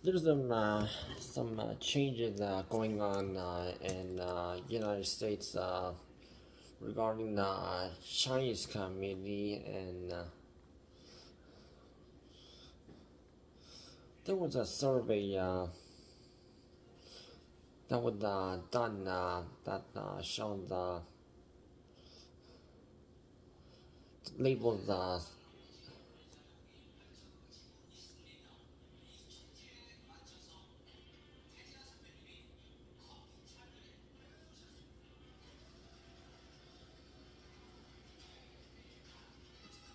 There's some changes going on in United States regarding the Chinese community, and there was a survey that was done that showed labeled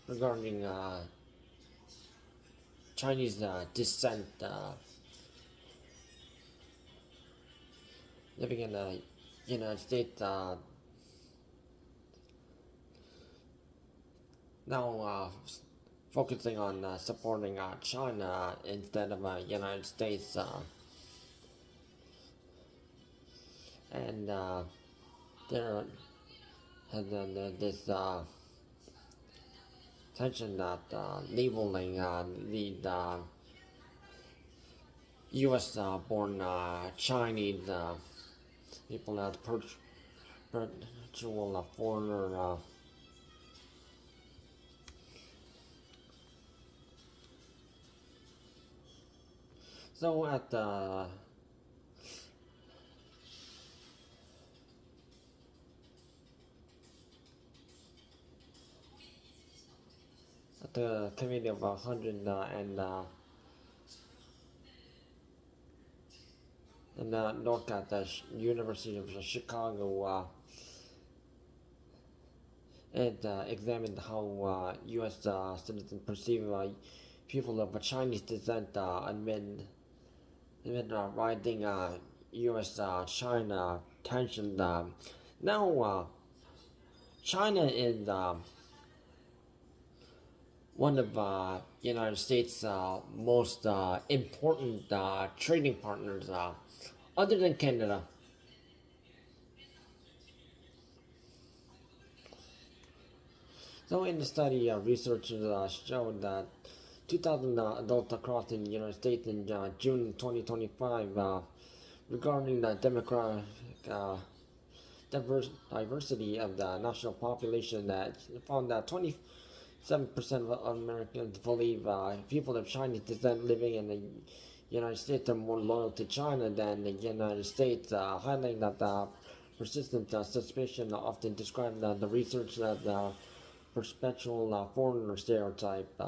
regarding Chinese descent living in the United States. Now focusing on supporting China instead of United States, and there has been this tension that labeling the U.S. born Chinese people as perpetual foreigner. So at the committee of 100 and NORC at the University of Chicago, it examined how U.S. citizens perceive people of Chinese descent amid rising U.S.-China tension. Now, China is one of United States' most important trading partners, other than Canada. So, in the study, researchers showed that 2,000 adults across the United States in June 2025 regarding the demographic diversity of the national population, that found that 27% of Americans believe people of Chinese descent living in the United States are more loyal to China than the United States, highlighting that the persistent suspicion often described the research as the perpetual foreigner stereotype.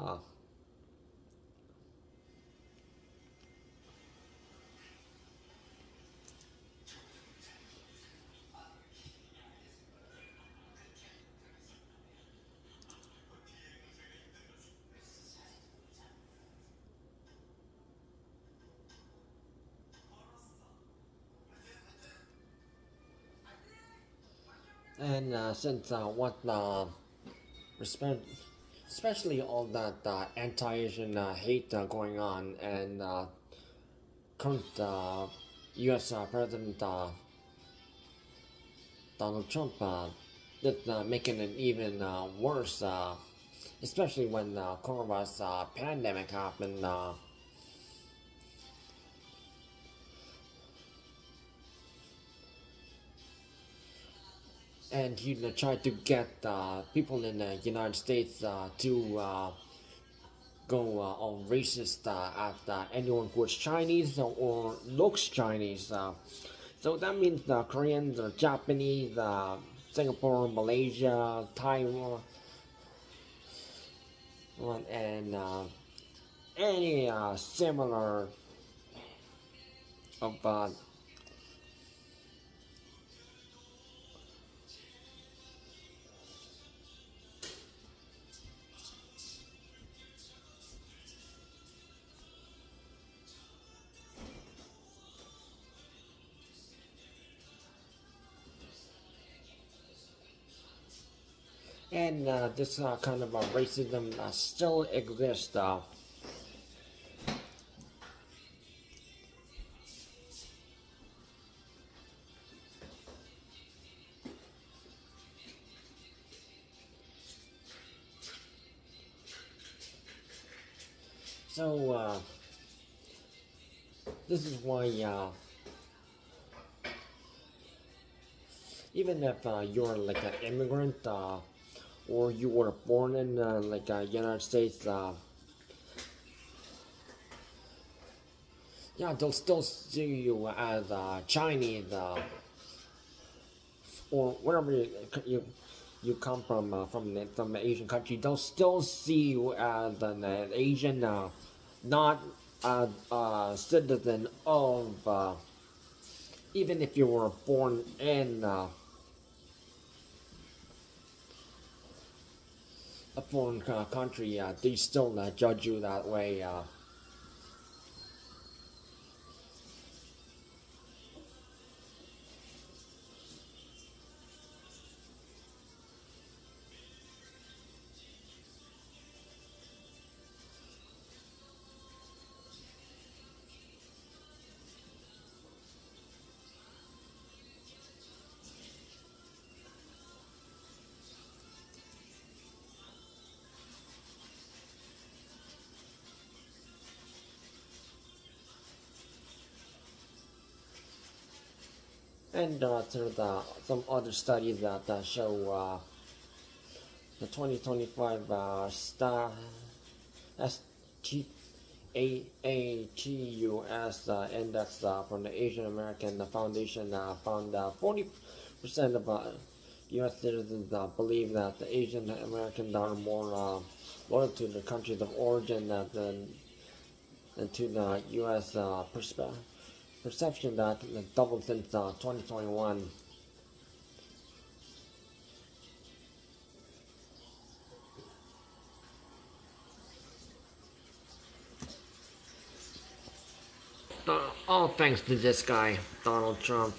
And since what respect, especially all that anti-Asian hate going on, and current U.S. President Donald Trump is making it even worse, especially when the coronavirus pandemic happened. And he tried to get people in the United States to go all racist at anyone who is Chinese or looks Chinese. So that means Koreans or Japanese, Singapore, Malaysia, Taiwan, and any similar of and this kind of racism still exists. So This is why even if you're like an immigrant or you were born in like United States, yeah, they'll still see you as Chinese or wherever you come from the Asian country. They'll still see you as an Asian, not a citizen of. Even if you were born in a foreign country, they still judge you that way. And there's some other studies that show the 2025 AATUS index from the Asian American Foundation found 40% of U.S. citizens believe that the Asian Americans are more loyal to their countries of origin than to the U.S. Perception that doubled since 2021. All thanks to this guy, Donald Trump.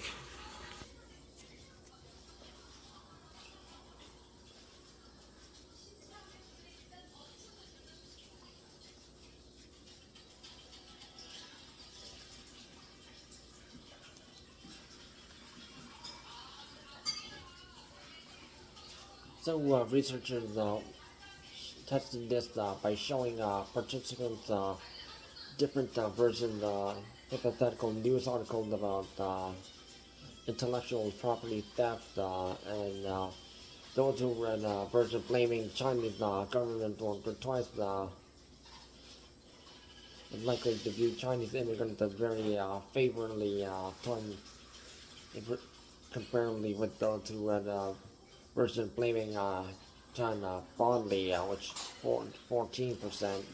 So researchers tested this by showing participants different versions, hypothetical news articles about intellectual property theft, and those who read version blaming Chinese government once or twice is likely to view Chinese immigrants as very favorably comparatively with those who read version blaming China broadly, which is 14%.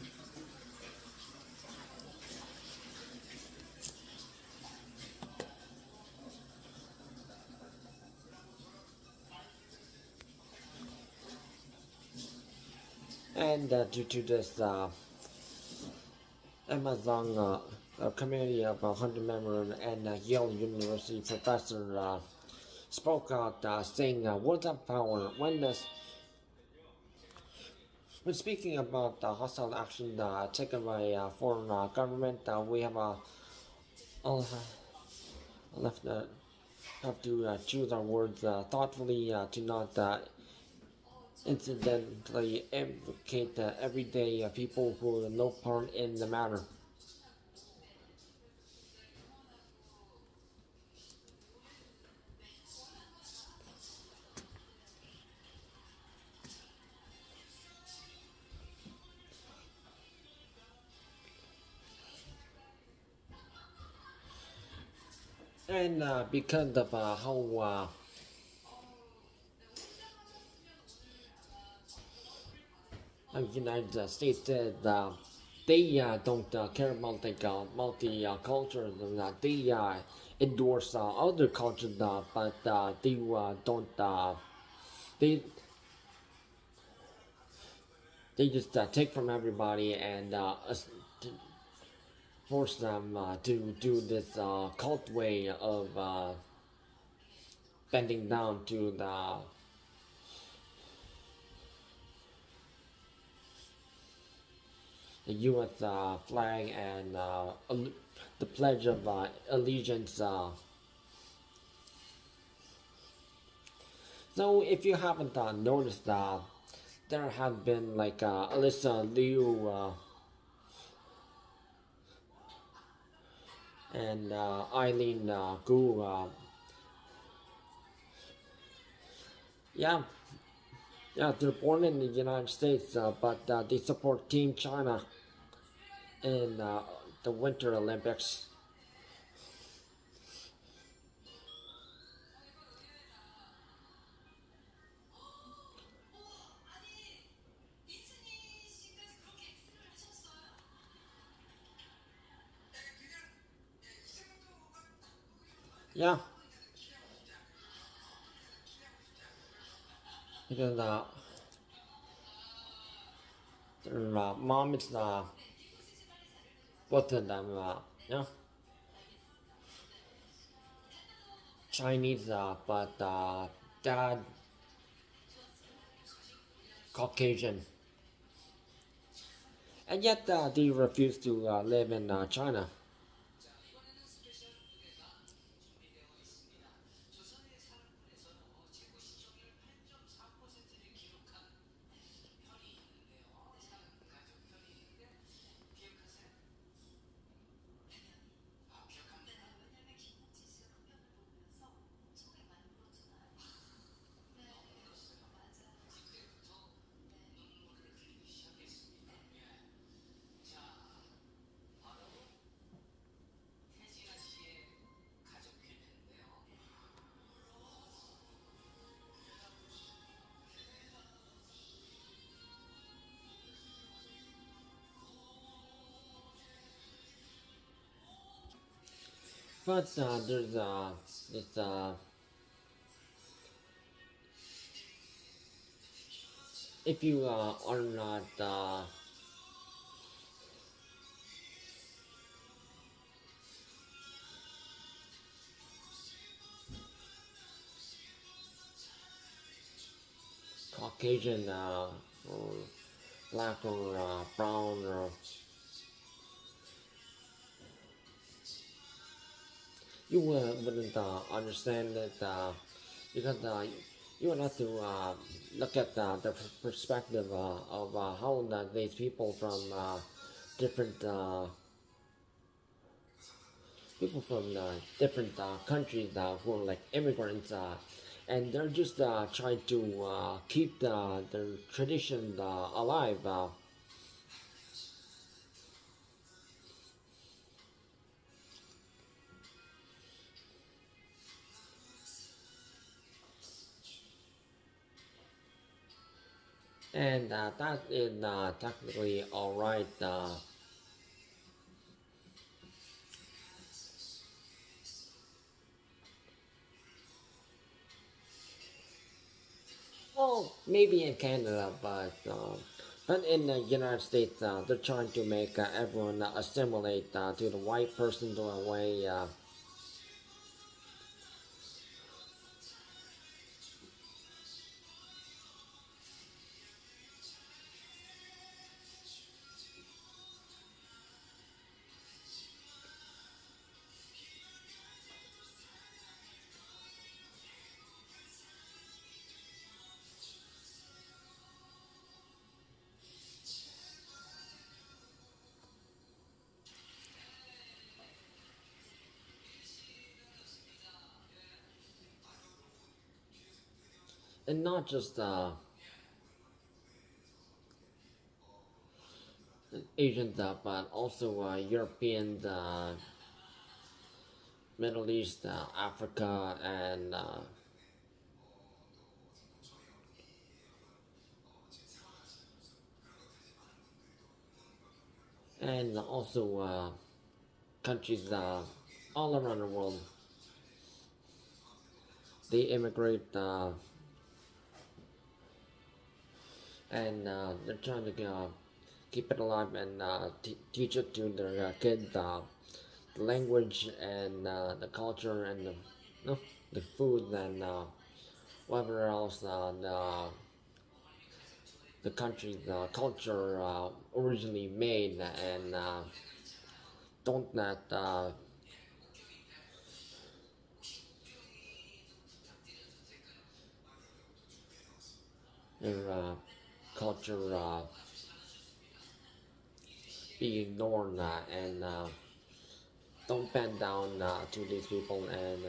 And due to this, Amazon a community of 100 members and Yale University professor spoke out saying, words have power. When speaking about hostile action taken by foreign government, we have all left have to choose our words thoughtfully to not incidentally implicate everyday people who have no part in the matter. And because of how United States said they don't care about like multi-culture, they endorse other cultures, but they don't. They they just take from everybody and force them to do this cult way of bending down to the U.S. Flag and the Pledge of Allegiance. So if you haven't noticed, there have been like Alyssa Liu and Eileen Gu. Yeah, yeah, they're born in the United States, but they support Team China in the Winter Olympics. Yeah, because their mom is both of them, yeah, Chinese, but dad Caucasian, and yet they refuse to live in China. But there's this if you are not Caucasian or black or brown or you wouldn't understand it because you would have to look at the perspective of how these people from different different countries who are like immigrants and they're just trying to keep their tradition alive. And that is technically all right. Well, maybe in Canada, but in the United States, they're trying to make everyone assimilate to the white person to a way. And not just Asians, but also Europeans, Middle East, Africa, and also countries all around the world. They immigrate and they're trying to keep it alive and teach it to their kids the language and the culture and no, the food and whatever else the country, the culture originally made and don't let their culture be ignored and don't bend down to these people, and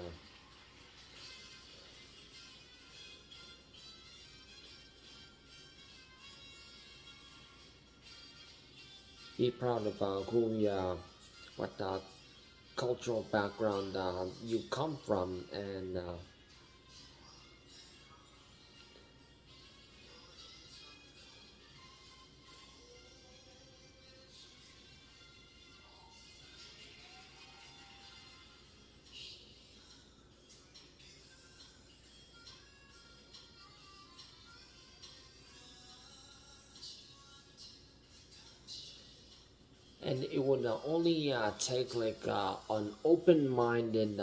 be proud of who we are, what cultural background you come from, and it would only take like an open-minded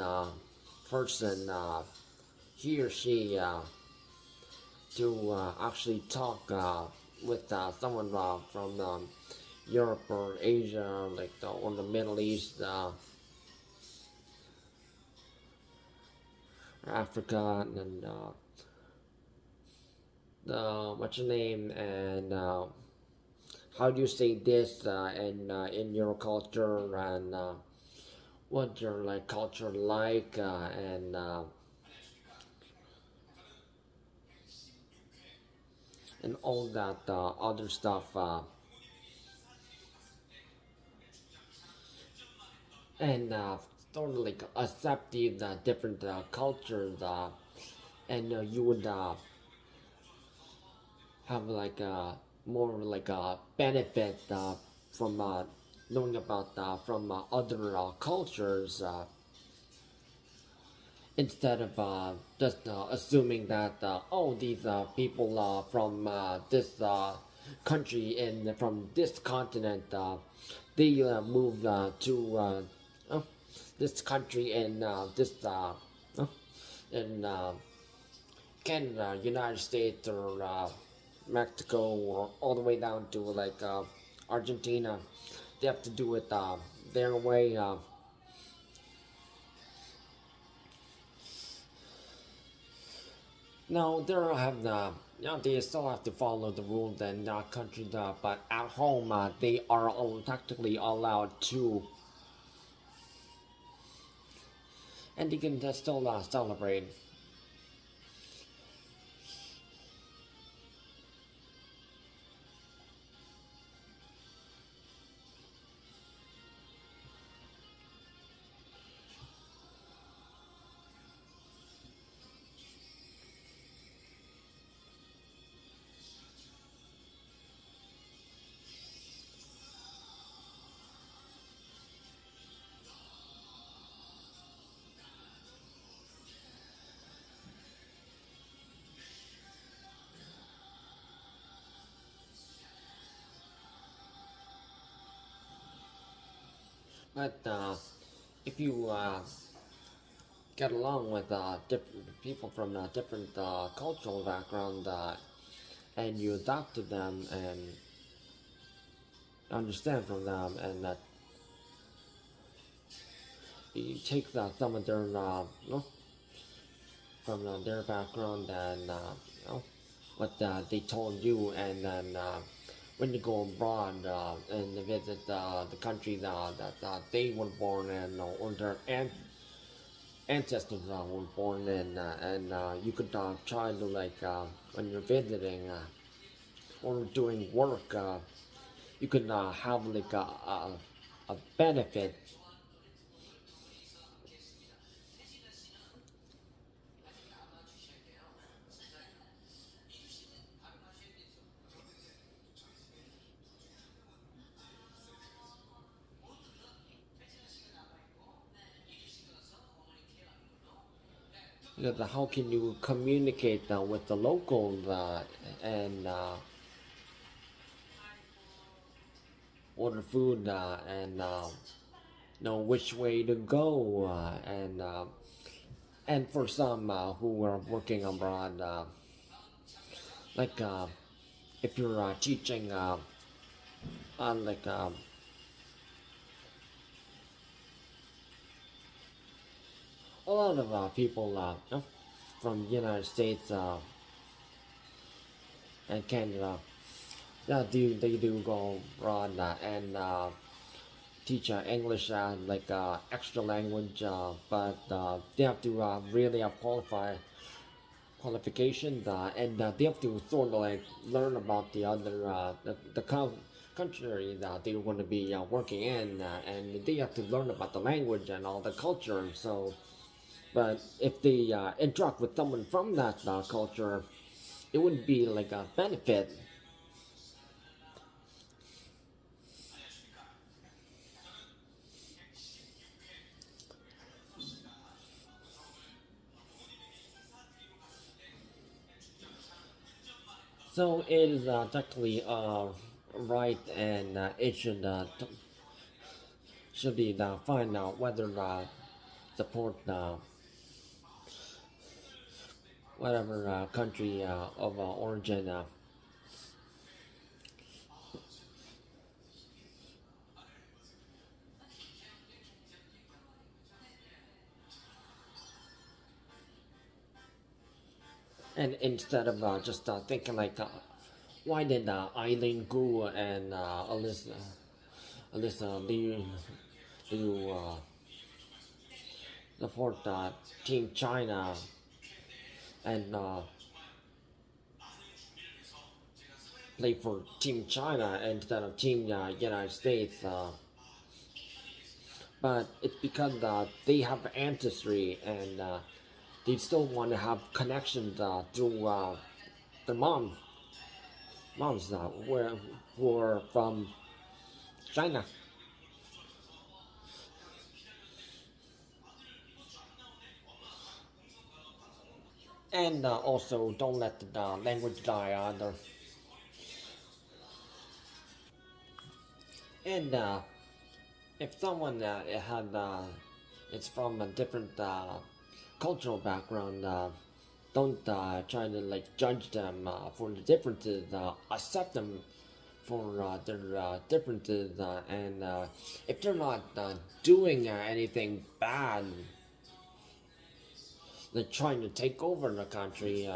person, he or she, to actually talk with someone from Europe or Asia, like or the Middle East, or Africa, and what's your name, and how do you say this in your culture, and what your like culture like, and all that other stuff, and sort of like accept the different cultures, and you would have like more like a benefit from knowing about from other cultures, instead of just assuming that oh, these people from this country and from this continent, they moved to oh, this country and this oh, in Canada, United States, or Mexico, or all the way down to like Argentina. They have to do it their way. No, they have the, they still have to follow the rules in that country, but at home they are technically allowed to, and they can still celebrate. But if you get along with different people from different cultural background, and you adapt to them and understand from them, and that you take some of their from their background, and what they told you, and then when you go abroad and visit the country that they were born in, or their ancestors were born in, and you could try to like when you're visiting or doing work, you could have like a benefit. Because how can you communicate with the locals, and order food, and know which way to go, and for some who are working abroad, like if you're teaching on like a lot of people from United States and Canada, yeah, they do go abroad, and teach English like extra language, but they have to really have qualifications, and they have to sort of like learn about the other country that they're going to be working in, and they have to learn about the language and all the culture. So, but if they interact with someone from that culture, it would be like a benefit. So it is technically right, and it should be find out whether support whatever country of origin. And instead of just thinking like, why did Eileen Gu and Alyssa Liu support Team China and play for Team China instead of Team United States? But it's because they have ancestry, and they still want to have connections through their moms who are from China. And also, don't let the language die either. And if someone had it's from a different cultural background, don't try to like judge them for the differences. Accept them for their differences, and if they're not doing anything bad, like trying to take over the country,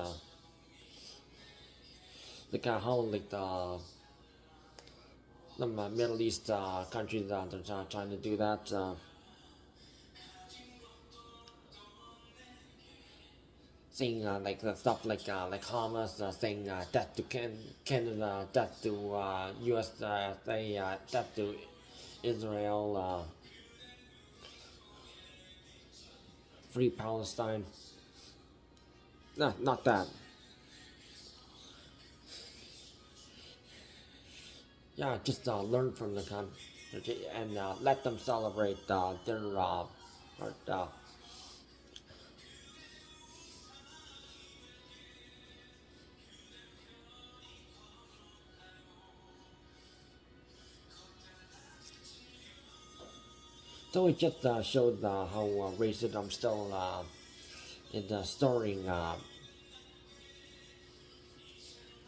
like how like the Middle East countries that are trying to do that. Saying like the stuff like Hamas saying death to Canada, death to USA, death to Israel, free Palestine. No, not that. Yeah, just learn from the country and let them celebrate their art. So it just showed how racism still is stirring,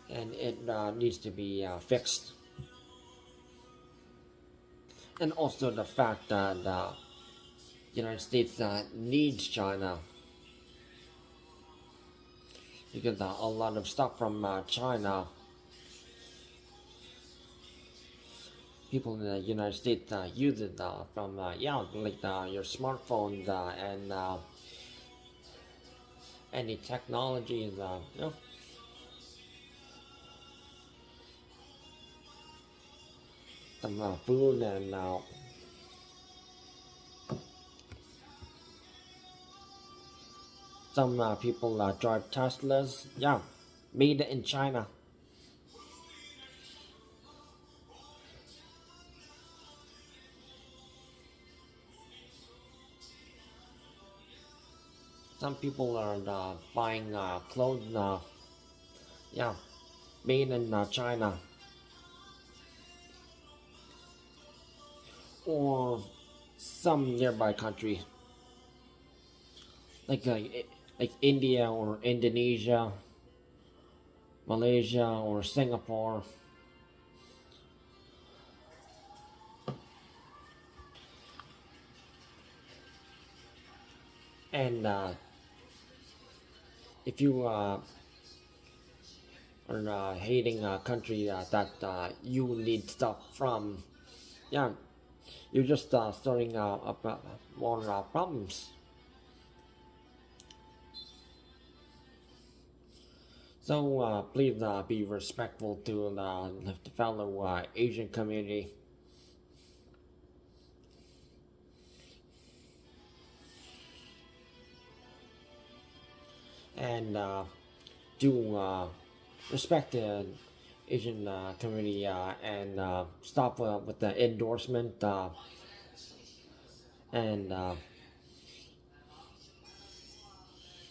and it needs to be fixed. And also the fact that the United States needs China, because a lot of stuff from China, people in the United States use it from yeah, like your smartphones and any technologies, some food, and some people drive Teslas. Yeah, made in China. Some people are buying clothes. Yeah, made in China, or some nearby country like like India or Indonesia, Malaysia or Singapore. And if you are hating a country that you need stuff from, yeah, you're just stirring up more problems. So please be respectful to the fellow Asian community. And do respect the Asian community and stop with the endorsement and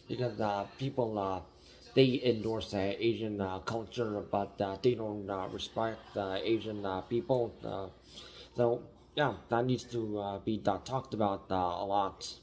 because people they endorse Asian culture, but they don't respect Asian people. So yeah, that needs to be talked about a lot.